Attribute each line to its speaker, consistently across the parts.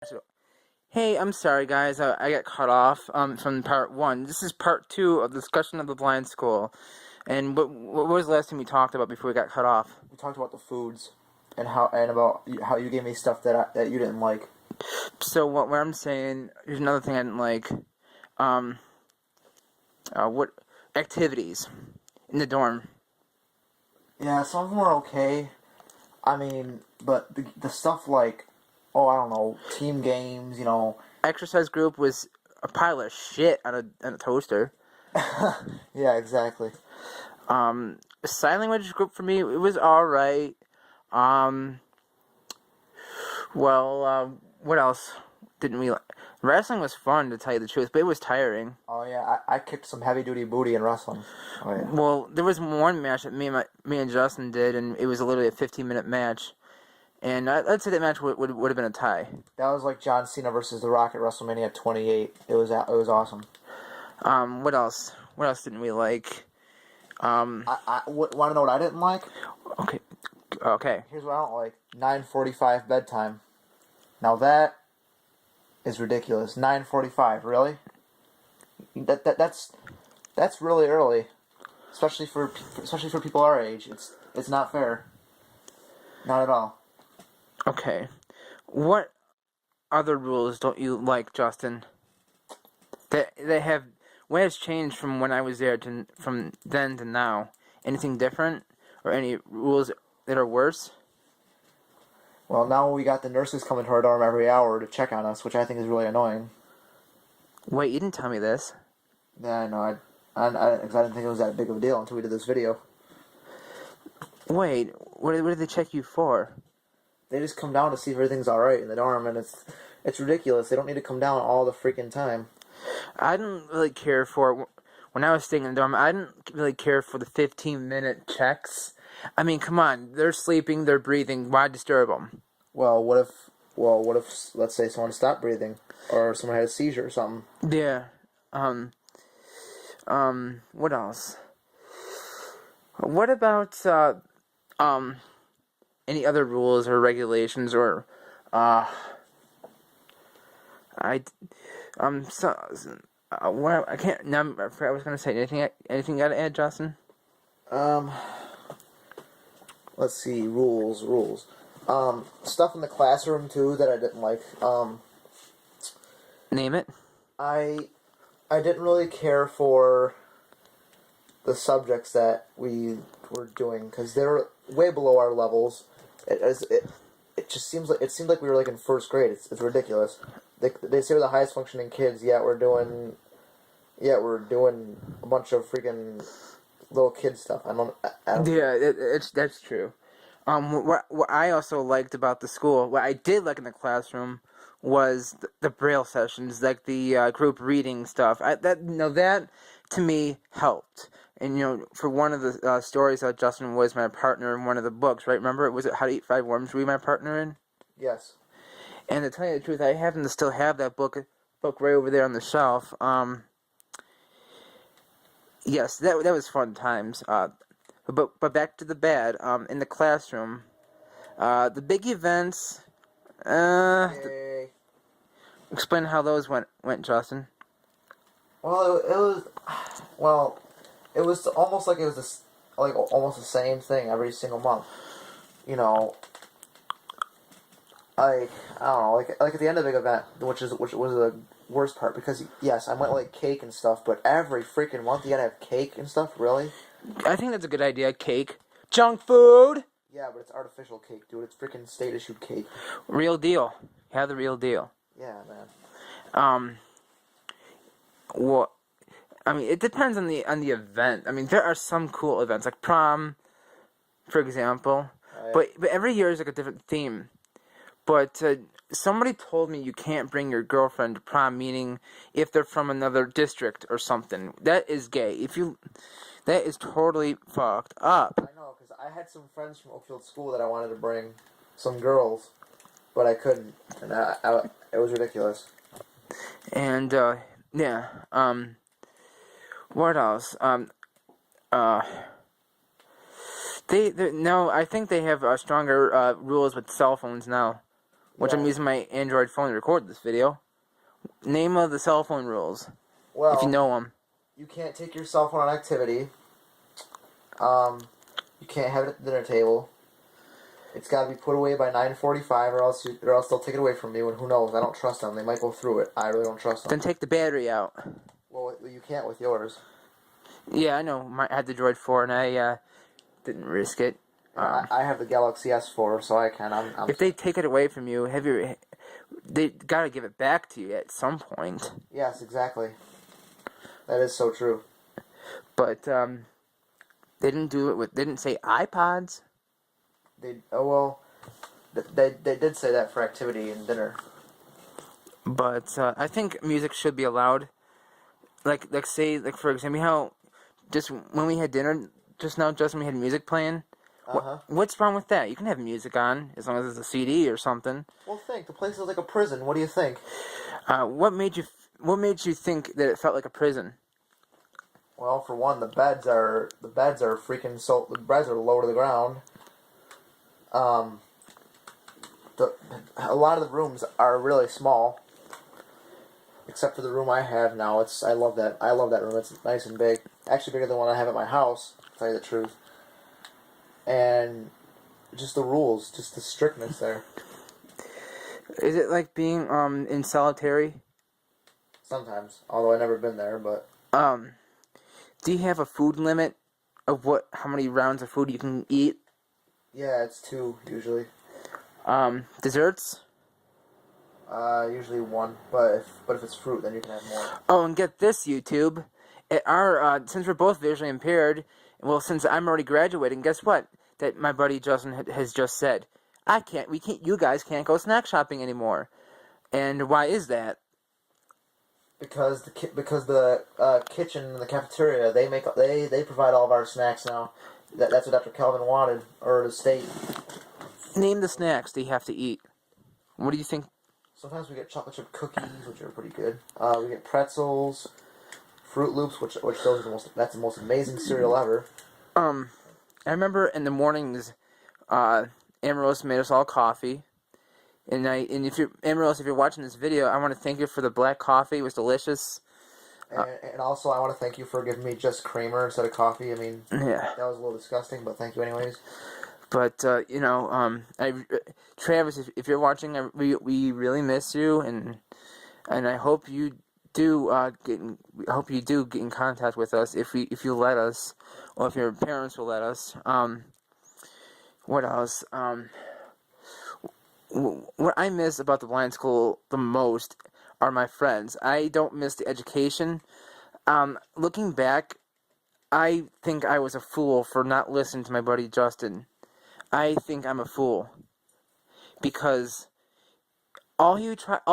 Speaker 1: So, hey, I'm sorry, guys. I got cut off from part one. This is part two of the discussion of the blind school. And what was the last thing we talked about before we got cut off?
Speaker 2: We talked about the foods and how you gave me stuff that you didn't like.
Speaker 1: So what I'm saying, here's another thing I didn't like. Um, what activities in the dorm?
Speaker 2: Yeah, some of them were okay. I mean, but the stuff like, oh, I don't know, team games,
Speaker 1: Exercise group was a pile of shit on a toaster.
Speaker 2: Yeah, exactly.
Speaker 1: Sign language group for me, it was all right. Um, what else didn't we like? Wrestling was fun, to tell you the truth, but it was tiring.
Speaker 2: Oh yeah, I kicked some heavy duty booty in wrestling. Oh yeah.
Speaker 1: Well, there was one match that me and Justin did, and it was literally a 15-minute match. And I'd say that match would have been a tie.
Speaker 2: That was like John Cena versus The Rock at WrestleMania 28. It was awesome.
Speaker 1: What else? What else didn't we like?
Speaker 2: Want to know what I didn't like?
Speaker 1: Okay, okay.
Speaker 2: Here's what I don't like: 9:45 bedtime. Now that is ridiculous. 9:45, really? That's really early, especially for people our age. It's not fair. Not at all.
Speaker 1: Okay. What other rules don't you like, Justin? That they have. What has changed from when I was there to from then to now? Anything different, or any rules that are worse?
Speaker 2: Well, now we got the nurses coming to our dorm every hour to check on us, which I think is really annoying.
Speaker 1: Wait, you didn't tell me this.
Speaker 2: Yeah, I know. Because I didn't think it was that big of a deal until we did this video.
Speaker 1: Wait, what did they check you for?
Speaker 2: They just come down to see if everything's all right in the dorm, and it's ridiculous. They don't need to come down all the freaking time.
Speaker 1: I didn't really care for when I was staying in the dorm. I didn't really care for the 15-minute checks. I mean, come on, they're sleeping, they're breathing. Why disturb them?
Speaker 2: Well, what if let's say someone stopped breathing, or someone had a seizure or something?
Speaker 1: Yeah. What else? What about any other rules or regulations or I so what I can't. Now I forgot what I was gonna say. Anything you gotta add, Justin?
Speaker 2: Um, let's see, rules. Stuff in the classroom too that I didn't like.
Speaker 1: Name it.
Speaker 2: I I didn't really care for the subjects that we were doing because they're way below our levels. It just seemed like we were like in first grade. It's ridiculous. They say we're the highest functioning kids, yet we're doing a bunch of freaking little kid stuff. I don't
Speaker 1: Yeah, that's true. What I also liked about the school, what I did like in the classroom, was the braille sessions, like the group reading stuff. That to me helped. And for one of the stories, Justin was my partner in one of the books, right? Remember, was it How to Eat Five Worms? Were you my partner in?
Speaker 2: Yes.
Speaker 1: And to tell you the truth, I happen to still have that book right over there on the shelf. Yes, that was fun times. But back to the bad. In the classroom, the big events.
Speaker 2: Yay.
Speaker 1: Explain how those went, Justin.
Speaker 2: Well, it was almost like it was like almost the same thing every single month. You know, I don't know, like at the end of the big event, which was the worst part because yes, I went like cake and stuff, but every freaking month you gotta have cake and stuff. Really?
Speaker 1: I think that's a good idea. Cake, junk food,
Speaker 2: Yeah, but it's artificial cake, dude. It's freaking state issued cake.
Speaker 1: real deal. Have the real deal.
Speaker 2: Yeah, man.
Speaker 1: Um, what? I mean, it depends on the event. I mean, there are some cool events like prom, for example,
Speaker 2: Oh, yeah.
Speaker 1: but every year is like a different theme. But somebody told me you can't bring your girlfriend to prom, meaning if they're from another district or something. That is gay. That is totally fucked up.
Speaker 2: I know, because I had some friends from Oakfield School that I wanted to bring, some girls, but I couldn't, and it was ridiculous.
Speaker 1: And yeah. What else? They no. I think they have stronger rules with cell phones now. which I'm
Speaker 2: Yeah.
Speaker 1: using my Android phone to record this video. Name of the cell phone rules,
Speaker 2: Well,
Speaker 1: if you know them.
Speaker 2: you can't take your cell phone on activity. You can't have it at the dinner table. It's got to be put away by 9:45, or else they'll take it away from you. And who knows? I don't trust them. They might go through it. I really don't trust them.
Speaker 1: Then take the battery out.
Speaker 2: Well, you can't with yours.
Speaker 1: Yeah, I know. I had the Droid 4 and I didn't risk it.
Speaker 2: I have the Galaxy S4, so I can.
Speaker 1: If they take it away from you, they gotta give it back to you at some point.
Speaker 2: Yes, exactly. That is so true.
Speaker 1: But they didn't do it with. They didn't say iPods.
Speaker 2: They did say that for activity and dinner.
Speaker 1: But I think music should be allowed. Like say for example, how just when we had dinner just now, Justin, we had music playing. What's wrong with that? You can have music on as long as it's a CD or something.
Speaker 2: Well, the place is like a prison. What do you think?
Speaker 1: What made you think that it felt like a prison?
Speaker 2: Well, for one, the beds are freaking the beds are low to the ground. A lot of the rooms are really small, except for the room I have now. I love that room. It's nice and big. Actually, bigger than the one I have at my house. To tell you the truth. And just the rules, just the strictness there.
Speaker 1: Is it like being in solitary?
Speaker 2: Sometimes, although I've never been there, but
Speaker 1: Do you have a food limit of how many rounds of food you can eat?
Speaker 2: yeah, it's 2 usually.
Speaker 1: Desserts?
Speaker 2: Usually 1, but if it's fruit, then you can have more.
Speaker 1: Oh, and get this, YouTube. Since we're both visually impaired, well, since I'm already graduating, guess what? That my buddy Justin has just said. You guys can't go snack shopping anymore. And why is that?
Speaker 2: Because the kitchen and the cafeteria, they provide all of our snacks now. That's what Dr. Kelvin wanted, or the state.
Speaker 1: Name the snacks they have to eat. What do you think?
Speaker 2: Sometimes we get chocolate chip cookies, which are pretty good. We get pretzels, Fruit Loops, which that's the most amazing cereal ever.
Speaker 1: I remember in the mornings, Amarillo made us all coffee. And if you're watching this video, I want to thank you for the black coffee. It was delicious.
Speaker 2: And also, I want to thank you for giving me just creamer instead of coffee. I mean,
Speaker 1: yeah,
Speaker 2: that was a little disgusting, but thank you anyways.
Speaker 1: But Travis, if you're watching, we really miss you, and I hope you do get in contact with us if you let us, or if your parents will let us. What else? What I miss about the blind school the most are my friends. I don't miss the education. Looking back, I think I was a fool for not listening to my buddy Justin. I think I'm a fool because all he tried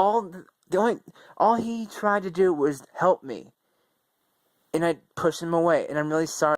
Speaker 1: to do was help me, and I pushed him away, and I'm really sorry.